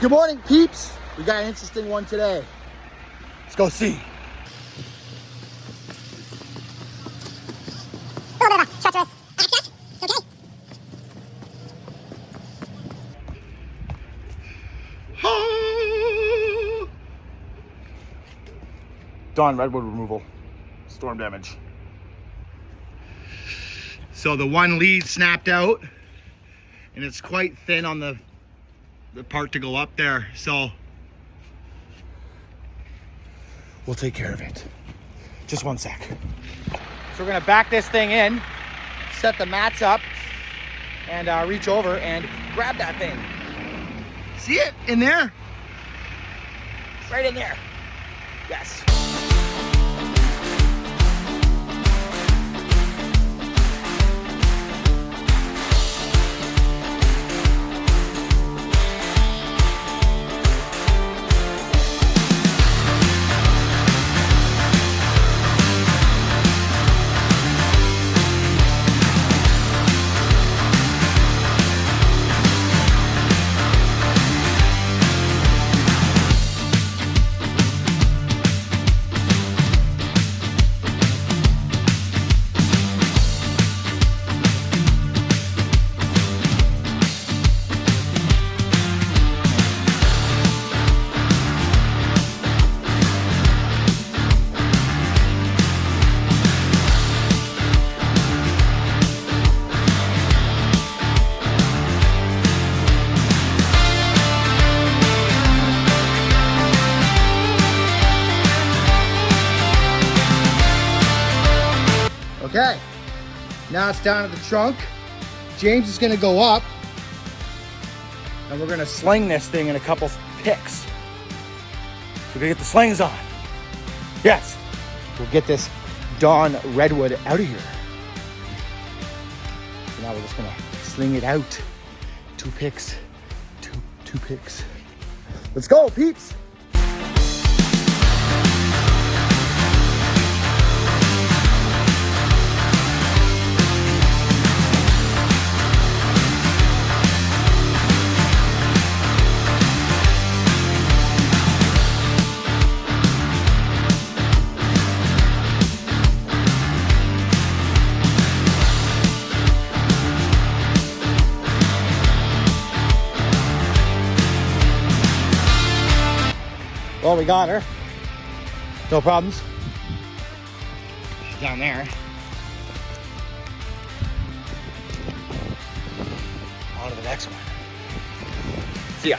Good morning, peeps. We got an interesting one today. Let's go see. A little bit of a treacherous access. It's okay. Dawn redwood removal. Storm damage. So the one lead snapped out, and it's quite thin on the part to go up there. So we'll take care of it. Just one sec. So we're gonna back this thing in, set the mats up, and reach over and grab that thing. See it in there? Right in there. Yes. Okay, now it's down to the trunk. James is gonna go up, and we're gonna sling this thing in a couple picks. So we're gonna get the slings on. Yes, we'll get this Dawn redwood out of here. So now we're just gonna sling it out. Two picks, two picks. Let's go, peeps. Well, we got her. No problems. She's down there. On to the next one. See ya.